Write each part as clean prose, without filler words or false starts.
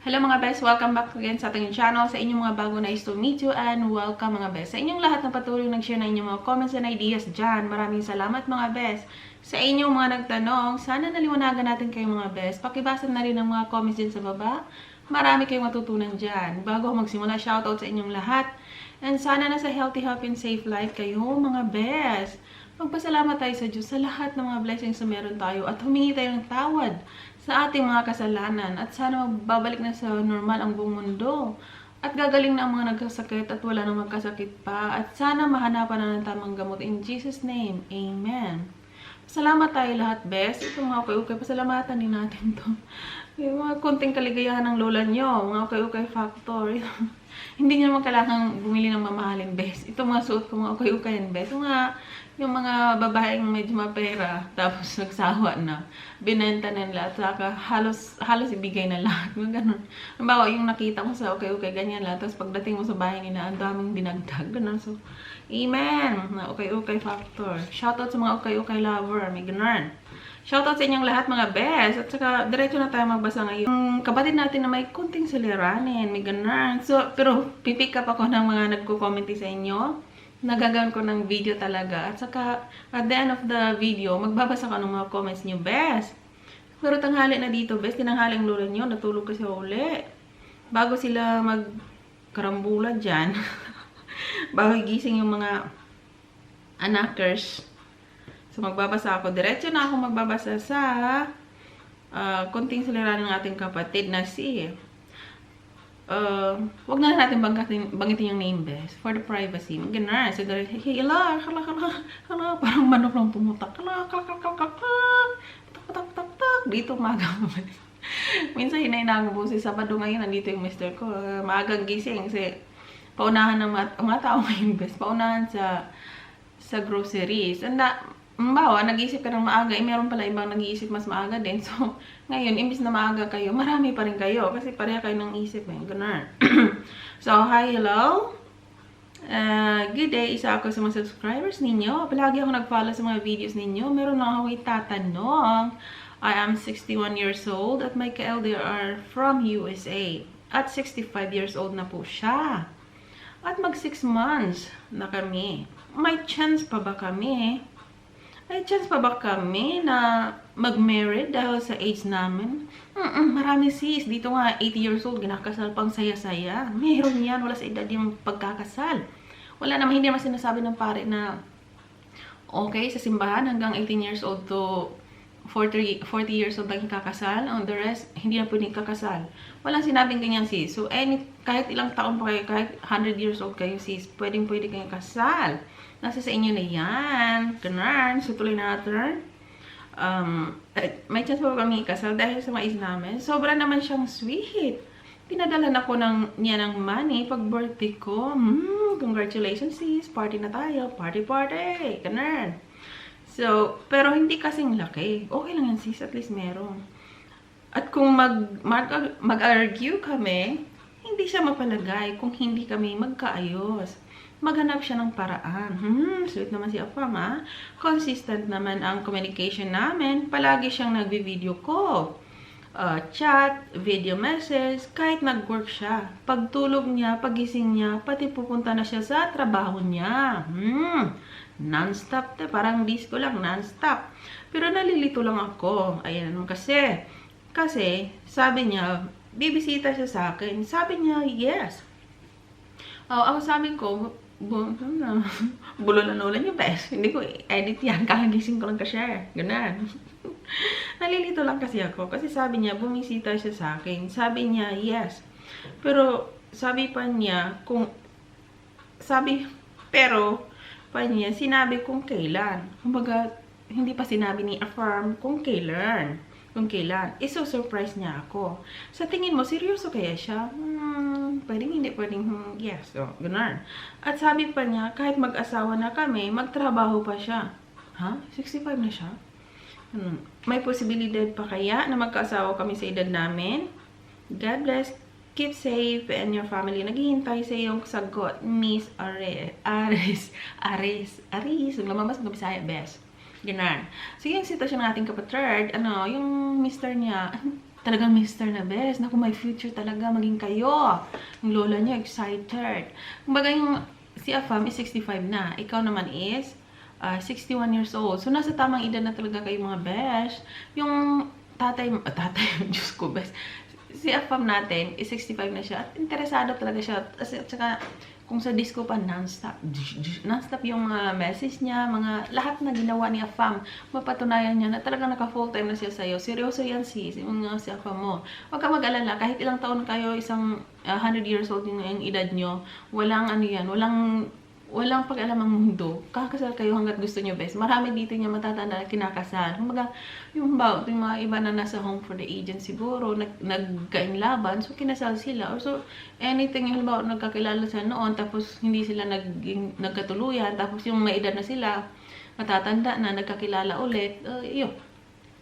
Hello mga best! Welcome back again sa ating channel. Sa inyong mga bago, nice to meet you and welcome mga best. Sa inyong lahat na patuloy nag-share na inyong mga comments and ideas dyan, maraming salamat mga best. Sa inyong mga nagtanong, sana naliwanagan natin kayo mga best. Pakibasa na rin ang mga comments dyan sa baba. Marami kayong matutunan dyan. Bago ako magsimula, shoutout sa inyong lahat. And sana nasa healthy, happy, and safe life kayo mga best. Magpasalamat tayo sa Diyos sa lahat ng mga blessings na meron tayo at humingi tayo ng tawad sa ating mga kasalanan at sana magbabalik na sa normal ang buong mundo at gagaling na ang mga nagkasakit at wala nang magkasakit pa at sana mahanapan na ng tamang gamot in Jesus name. Amen. Salamat tayo lahat, best. Ito mga ukay-ukay, pasalamatan din natin to. Yung mga konting kaligayahan ng lola nyo, mga ukay-ukay factor. Hindi nyo naman kailangan bumili ng mamahalin, best. Ito mga suot ko, mga ukay-ukayan, best. Yung mga babaeng medyo mapera, tapos nagsawa na, binenta na nila, at saka halos ibigay na lahat. Mga ganun. Halimbawa, yung nakita mo sa okay, ganyan lang, tapos pagdating mo sa bahay nila, ang daming dinagdag. Ganun. So, amen! Na okay factor. Shoutout sa mga okay lover. May ganun. Shoutout sa inyong lahat mga best. At saka, diretso na tayo magbasa ngayon. Yung kapatid natin na may kunting suliranin. May ganun. So, pero pipick up ako ng mga nagko-comment sa inyo. Nagagawin ko ng video talaga. At saka, at the end of the video, magbabasa ka ng mga comments nyo, best. Pero tanghali na dito, best. Tinanghali ang lola nyo. Natulog kasi uli. Bago sila magkarambula dyan. Bago gising yung mga anakers. So, magbabasa ako. Diretso na ako magbabasa sa konting suliranin ng ating kapatid na si wag na natin banggitin yung name, best. For the privacy. Ganun. So, hala, parang manok lang tumutak. Tak. Dito umaga. Minsan, hinahinang mo si Sabado ngayon. Nandito yung mister ko. Maagang gising. Kasi, paunahan ng mga tao ngayon, best. Paunahan sa groceries. Bawa, nag-iisip ka ng maaga, meron pala ibang nag-iisip mas maaga din. So, ngayon, imbis na maaga kayo, marami pa rin kayo. Kasi pareha kayo ng isip eh. Ganun. So, hi, hello. Good day. Isa ako sa mga subscribers ninyo. Palagi ako nag-follow sa mga videos ninyo. Meron lang ako itatanong. I am 61 years old at my ka-elder are from USA. At 65 years old na po siya. At mag 6 months na kami. May chance pa ba kami? May chance pa ba kami na mag-married dahil sa age namin? Marami sis. Dito nga, 80 years old, ginakasal pang saya-saya. Meron yan. Wala sa edad yung pagkakasal. Wala naman, hindi naman sinasabi ng pare na okay, sa simbahan hanggang 18 years old to 40 years old lang kakasal. On the rest, hindi na pwedeng kakasal. Walang sinabing ganyan sis. So, kahit ilang taon pa kayo, kahit 100 years old kayo sis, pwede kayong kasal. Nasa sa inyo na yan. Ganun. So, tuloy natin. May chance pa kami ikasal dahil sa mais namin. Sobra naman siyang sweet. Pinadalan ako niya ng money pag birthday ko. Congratulations sis. Party na tayo. Party. Ganun. So, pero hindi kasing laki. Okay lang yan sis. At least meron. At kung mag-argue kami, hindi siya mapalagay kung hindi kami magkaayos. Maghanap siya ng paraan. Sweet naman si Afam, ha? Consistent naman ang communication namin. Palagi siyang nagvi-video call. Chat, video message, kahit nag-work siya. Pagtulog niya, pagising niya, pati pupunta na siya sa trabaho niya. Non-stop. Parang disco lang, non-stop. Pero nalilito lang ako. Ayan, kasi sabi niya, bibisita siya sa akin. Sabi niya, yes. Ako sabi ko, bululan ulan yung best. Hindi ko edit yan. Kakagising ko lang ka-share. Ganun. Nalilito lang kasi ako. Kasi sabi niya, bumisita siya sa akin. Sabi niya, yes. Pero, sabi pa niya, sinabi kung kailan. Kumbaga, hindi pa sinabi ni Affirm kung kailan. Kung kailan. Iso-surprise niya ako. Sa tingin mo, seryoso kaya siya? Pwedeng hindi, pwedeng yes. So, ganun. At sabi pa niya, kahit mag-asawa na kami, magtrabaho pa siya. Ha? 65 na siya? May posibilidad pa kaya na magkaasawa kami sa edad namin? God bless. Keep safe and your family. Naghihintay sa iyong sagot, Miss Aris. Lumabas ng Bisaya, best. Ganun. So, yung sitwasyon ng ating kapatid, yung mister niya, talagang mister na best. Naku, may future talaga, maging kayo. Yung lola niya, excited. Kumbaga, yung si Afam is 65 na. Ikaw naman is 61 years old. So, nasa tamang edad na talaga kayo mga best. Yung tatay, Diyos ko, best. Si Afam natin is 65 na siya. At interesado talaga siya. At saka, kung sa disco pa, non-stop. Non-stop yung mga message niya, mga lahat na ginawa ni Afam. Mapatunayan niya na talagang naka-full time na siya sa'yo. Seryoso yan si Afam mo. Huwag ka mag-alala. Kahit ilang taon kayo, isang 100 years old yung edad nyo, walang walang pag-alam ang mundo. Kakasal kayo hanggat gusto nyo, best. Marami dito niya matatanda na kinakasal. Kumbaga, yung mga iba na nasa home for the agent siguro, nagkain laban, so kinasal sila. Or so, anything yung halimbawa, nagkakilala sila noon, tapos hindi sila nagkatuluyan, tapos yung may edad na sila, matatanda na, nagkakilala ulit, yun.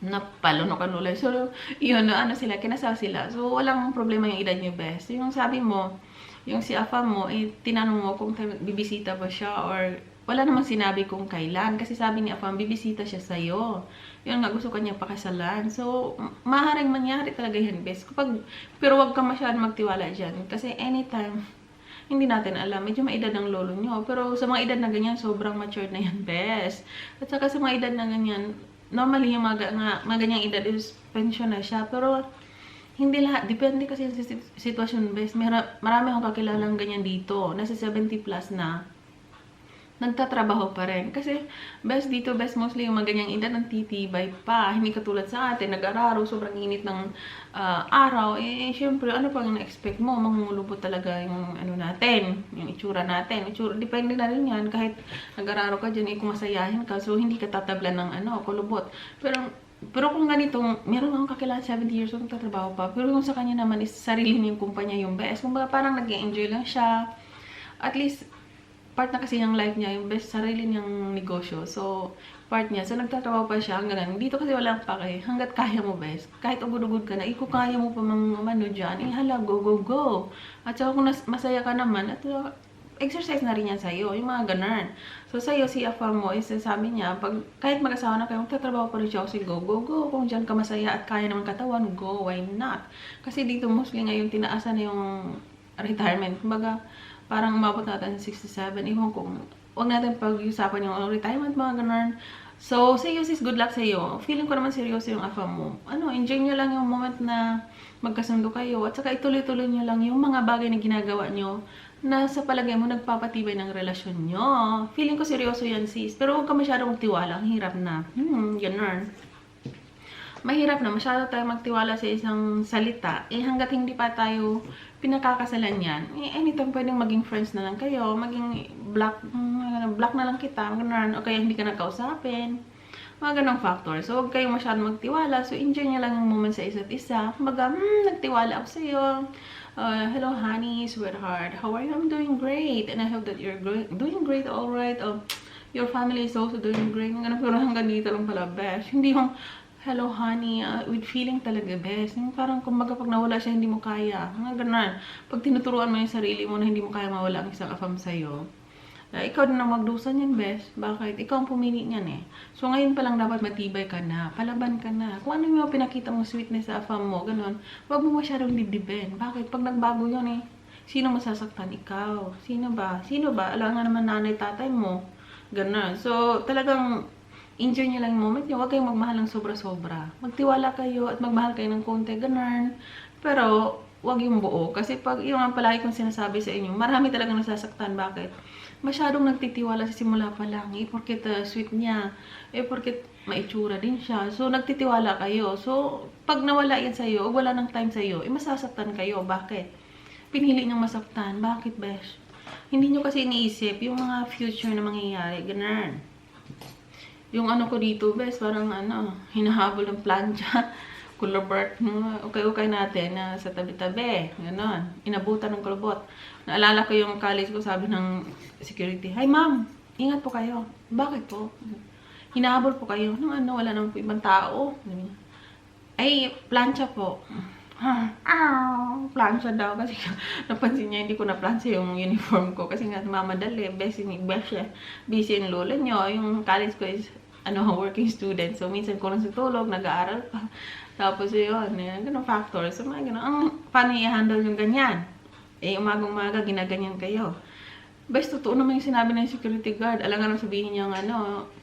Napalunokan ulit. So, yun, sila, kinasal sila. So, walang problema yung edad nyo, best. Yung sabi mo, yung si Afam mo, tinanong mo kung bibisita ba siya or wala namang sinabi kung kailan. Kasi sabi ni Afam, bibisita siya sa'yo. Yun nga, gusto kanyang pakasalan. So, maaaring mangyari talaga yan, best. Pero wag ka masyadong magtiwala dyan. Kasi anytime, hindi natin alam. Medyo maedad ang lolo nyo. Pero sa mga edad na ganyan, sobrang matured na yan, best. At saka sa mga edad na ganyan, normally yung mga ganyang edad is pension na siya. Pero, hindi lahat. Depende kasi sa sitwasyon, best. Marami akong kakilalang ganyan dito. Nasa 70 plus na. Nagtatrabaho pa rin. Kasi, best dito, best mostly yung mga ganyang edad ng titibay pa. Hindi katulad sa atin. Nag-araro, sobrang init ng araw. Syempre, ano pang na-expect mo? Mangungulubot talaga yung natin. Yung itsura natin. Depende na rin yan. Kahit nag-araro ka dyan, kung masayahin ka. So, hindi ka tatablan ng kulubot. Pero kung ganitong, meron akong kakilala 70 years old, nagtatrabaho pa. Pero kung sa kanya naman is sarili niyang kumpanya yung best. Kung parang nag-enjoy lang siya. At least, part na kasi yung life niya, yung best, sarili niyang negosyo. So, part niya. So, nagtatrabaho pa siya hanggang dito kasi walang pake. Hanggat kaya mo, best. Kahit ugod-ugod ka na, kung kaya mo pa mano dyan, hala, go, go, go. At saka kung masaya ka naman, at exercise na rin yan sa'yo, yung mga ganun. So, sa'yo, si Afam mo, sabi niya, kahit mag-asawa na kayo, magtatrabaho pa rin siya kasi go, go, go. Kung dyan ka masaya at kaya naman katawan, go, why not? Kasi dito, mostly ngayon, tinaasan na yung retirement. Kumbaga, parang umabot natin 67. Iwan ko, huwag natin pag-usapan yung retirement, mga ganun. So, sa'yo, sis, good luck sa'yo. Feeling ko naman seryoso yung Afam mo. Enjoy nyo lang yung moment na magkasundo kayo. At saka ituloy-tuloy nyo lang yung mga bagay na ginagawa nyo na sa palagay mo nagpapatibay ng relasyon nyo. Feeling ko seryoso yan, sis. Pero huwag ka masyadong magtiwala. Ang hirap na. Ganun. Mahirap na. Masyado tayo magtiwala sa isang salita. Hanggat hindi pa tayo pinakakasalan yan, anytime pwedeng maging friends na lang kayo. Maging block na lang kita. Ganun. O kaya hindi ka nagkausapin. Mga ganong factor. So, huwag kayong masyadong magtiwala. So, enjoy nyo lang yung moment sa isa't isa. Kumbaga, nagtiwala ako sa'yo. Hello, honey, sweetheart. How are you? I'm doing great. And I hope that you're doing great, alright. Your family is also doing great. Pero hanggang dito lang pala, best. Hindi yung, hello, honey, with feeling talaga, best. Yung parang, kumbaga, pag nawala siya, hindi mo kaya. Mga ganun. Pag tinuturuan mo yung sarili mo na hindi mo kaya mawala ang isang Afam sa'yo, ikaw din ang magdusan yan, best. Bakit? Ikaw ang pumili niyan eh. So, ngayon pa lang dapat matibay ka na. Palaban ka na. Kung ano yung pinakita mong sweetness sa Afam mo, ganun, huwag mo masyadong dibdibin. Bakit? Pag nagbago yun eh, sino masasaktan? Ikaw. Sino ba? Alam nga naman nanay, tatay mo. Ganun. So, talagang enjoy nyo lang yung moment nyo. Huwag kayong magmahal ng sobra-sobra. Magtiwala kayo at magmahal kayo ng konti. Ganun. Pero, wag yung buo. Kasi pag yung ang palagi kong sinasabi sa inyo, marami talagang nasasaktan. Bakit? Masyadong nagtitiwala sa simula pa lang. Porket sweet niya. Porket maitsura din siya. So, nagtitiwala kayo. So, pag nawala yan sa'yo, o wala ng time sa'yo, masasaktan kayo. Bakit? Pinili niyang masaktan. Bakit, besh? Hindi nyo kasi iniisip yung mga future na mangyayari. Ganun. Yung ano ko dito, bes, parang ano, hinahabol ng plancha. Kulubot, okay natin na sa tabi-tabi. Ganon. Inabutan ng kulubot. Naalala ko yung college ko, sabi ng security, "Hi ma'am, ingat po kayo." "Bakit po?" "Hinahabol po kayo." "Nung ano, wala naman po ibang tao." "Ay, plancha po." Plancha daw kasi napansin niya hindi ko na plancha yung uniform ko kasi nga mamadali, busy yung lola nyo. Yung college ko is working student, so minsan ko lang sa tulog, nag-aaral pa, tapos yun, ganun factor. So mga ganun, paano i-handle yung ganyan? Umagang-umaga ginaganyan kayo. Bes, totoo naman yung sinabi ng security guard. Alam nga naman sabihin niya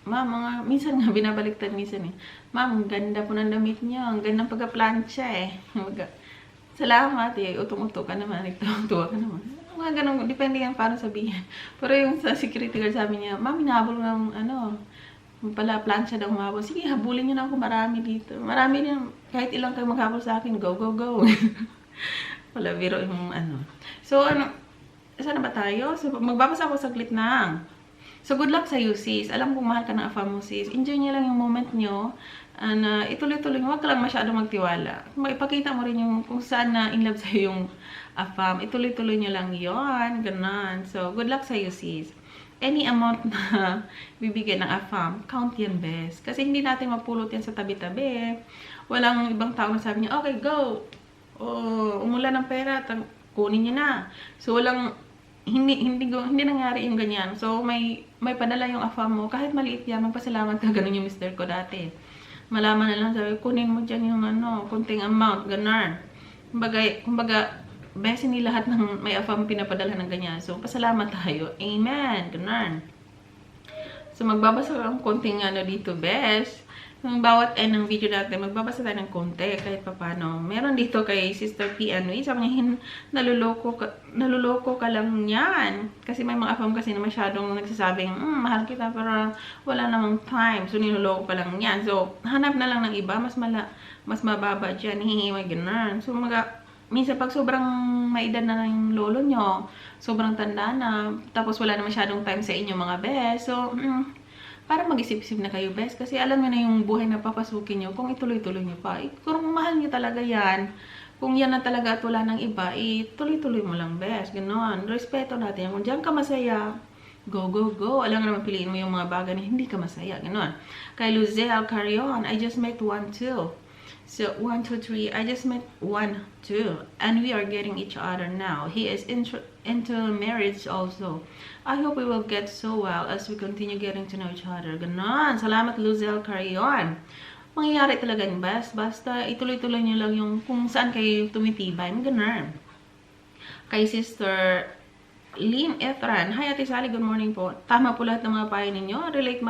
"Ma'am, minsan nga binabaliktad minsan "Ma'am, ang ganda po ng damit niyo, ang ganda ng pagka-plancha Salamat utong-uto ka naman, nagtuwa ka naman." Mga ganun, depende yan paano sabihin. Pero yung sa security guard sabi niya, "Ma'am, hinahabol ng pala plancha daw humabol." "Sige, habulin niyo na ako, marami dito. Marami din, kahit ilang kayo maghabol sa akin, go, go, go." Wala, biro yung So, saan na ba tayo? So, magbabasa ako saglit na. So, good luck sa you, sis. Alam kong mahal ka ng AFAM mo, sis. Enjoy niyo lang yung moment nyo. Ituloy-tuloy, huwag ka lang masyadong magtiwala. Ipakita mo rin yung kung saan na in love sa'yo yung AFAM. Ituloy-tuloy nyo lang yon, ganun. So, good luck sa you, sis. Any amount na bibigyan ng AFAM, count yan, best. Kasi hindi natin mapulot yan sa tabi-tabi. Walang ibang tao na sabi niya, "Okay, go. Umulan ng pera, kunin niyo na." So, hindi nangyari yung ganyan. So, may padala yung AFAM mo. Kahit maliit yan, magpasalamat ka. Ganun yung mister ko dati. Malaman na lang, sabi, kunin mo dyan yung kunting amount, ganun. Kumbaga, besi ni lahat ng may AFAM pinapadala ng ganyan. So, pasalamat tayo. Amen. Ganun. So, magbabasa lang konting dito, bes. Yung bawat end ng video natin, magbabasa tayo ng konti kahit papano. Meron dito kay Sister P. Sabi niya, naluloko ka lang yan. Kasi may mga AFAM kasi na masyadong nagsasabing, "Mahal kita," pero wala namang time. So, niloloko ka lang yan. So, hanap na lang ng iba, mas mababa dyan. May ganun. So, minsan pag sobrang maedad na yung lolo nyo, sobrang tanda na, tapos wala na masyadong time sa inyo mga bes. So, para mag-isip-isip na kayo, best. Kasi alam nyo na yung buhay na papasukin nyo kung ituloy-tuloy nyo pa. Kung mahal nyo talaga yan, kung yan na talaga at wala ng iba, tuloy-tuloy mo lang, best. Ganon. Respeto natin. Kung diyan ka masaya, go, go, go. Alam nga naman, piliin mo yung mga bagay na hindi ka masaya. Ganon. Kay Luzel Carrion, "I just met 1-2. So, 1-2-3, I just met 1-2. And we are getting each other now. He is into marriage also. I hope we will get so well as we continue getting to know each other." Ganon. Salamat, Luzel Carrion. Mangyayari talaga yung basta ituloy-tuloy nyo lang yung kung saan kayo tumitibay. Ganon. Kay Sister Lynn Ethran, "Hi, Ate Sally, good morning po. Tama po lahat ng mga payo ninyo. Relate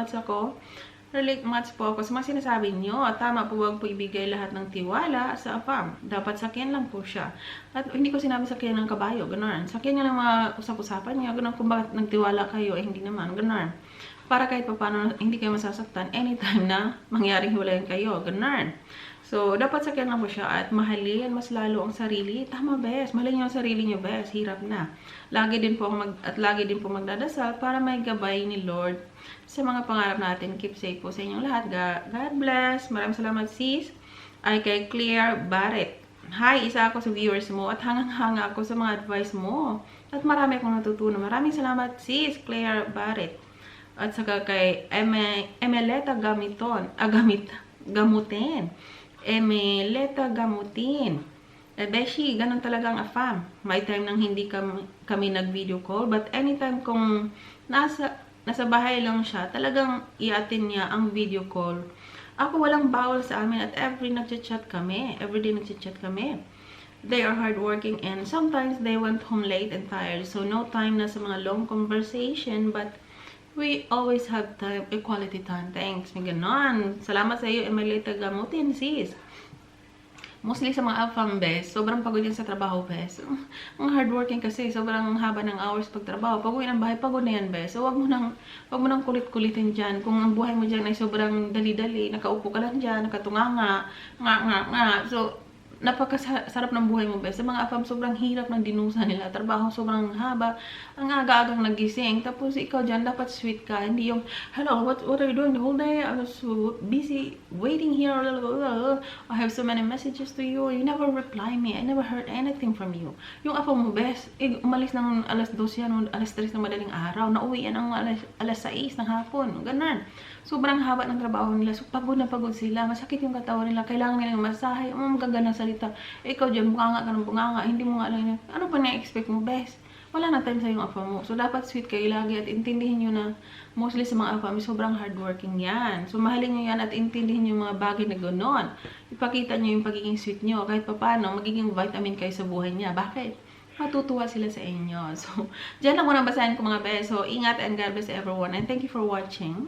much po ako sa mga sinasabi nyo. Tama po, wag po ibigay lahat ng tiwala sa AFAM. Dapat sakyan lang po siya." At hindi ko sinabi sakyan ng kabayo, gano'n. Sakyan nyo lang mga usap-usapan nyo, gano'n. Kung bakit nagtiwala kayo, hindi naman, gano'n. Para kahit paano hindi kayo masasaktan anytime na mangyaring hiwalayan kayo, gano'n. So, dapat sakyan lang po siya at mahalin mas lalo ang sarili. Tama, bes. Mahalin nyo ang sarili nyo, bes. Hirap na. Lagi din po magdadasal para may gabay ni Lord sa mga pangarap natin. Keep safe po sa inyong lahat. God bless. Maraming salamat, sis. Ay kay Claire Barrett. "Hi, isa ako sa viewers mo at hangang-hanga ako sa mga advice mo. At marami akong natutunan." Maraming salamat, sis Claire Barrett. At saka kay Emeleta Gamutin. Emeleta Gamutin. Beshi, ganun talaga ang AFAM. May time nang hindi kami nag-video call, but anytime kung nasa bahay lang siya, talagang i-attend niya ang video call. Ako walang bawal sa amin at everyday nagchat-chat kami. They are hardworking and sometimes they went home late and tired, so no time na sa mga long conversation, but we always have time, equality time. Thanks. May ganon. Salamat sa iyo, Emelita Gamutin, sis. Mostly sa mga AFAM, bes, sobrang pagod yan sa trabaho, bes. Ang hardworking kasi, sobrang haba ng hours pagtrabaho. Pag uwi ng bahay, pagod na yan, bes. So, wag mo nang kulit-kulitin dyan. Kung ang buhay mo dyan ay sobrang dali-dali, nakaupo ka lang dyan, nakatunganga, nga. So, napakasarap ng buhay mo, bes. Sa mga AFAM, sobrang hirap ng dinusa nila. Trabaho sobrang haba. Ang aga-agang nagising. Tapos ikaw dyan, dapat sweet ka. Hindi yung, hello, what are you doing the whole day? I was so busy waiting here. I have so many messages to you. You never reply me. I never heard anything from you. Yung AFAM mo, bes, umalis ng alas 2 yan, alas 3 ng madaling araw. Nauwi yan ng alas 6 ng hapon. Ganun. Sobrang haba ng trabaho nila. So, pagod na pagod sila. Masakit yung katawan nila. Kailangan nilang masahe. Magaganda salita. Ikaw dyan, bunganga ka ng bunganga. Hindi mo nga alam yun. Ano pa na-expect mo, best? Wala na time sa yung AFA mo. So, dapat sweet kayo lagi at intindihin nyo na mostly sa mga AFA, sobrang hardworking yan. So, mahalin nyo yan at intindihin nyo yung mga bagay na gano'n. Ipakita nyo yung pagiging sweet nyo. Kahit paano, magiging vitamin kayo sa buhay niya. Bakit? Matutuwa sila sa inyo. So, dyan lang muna basahin ko mga best. So, ingat and God bless everyone. And thank you for watching.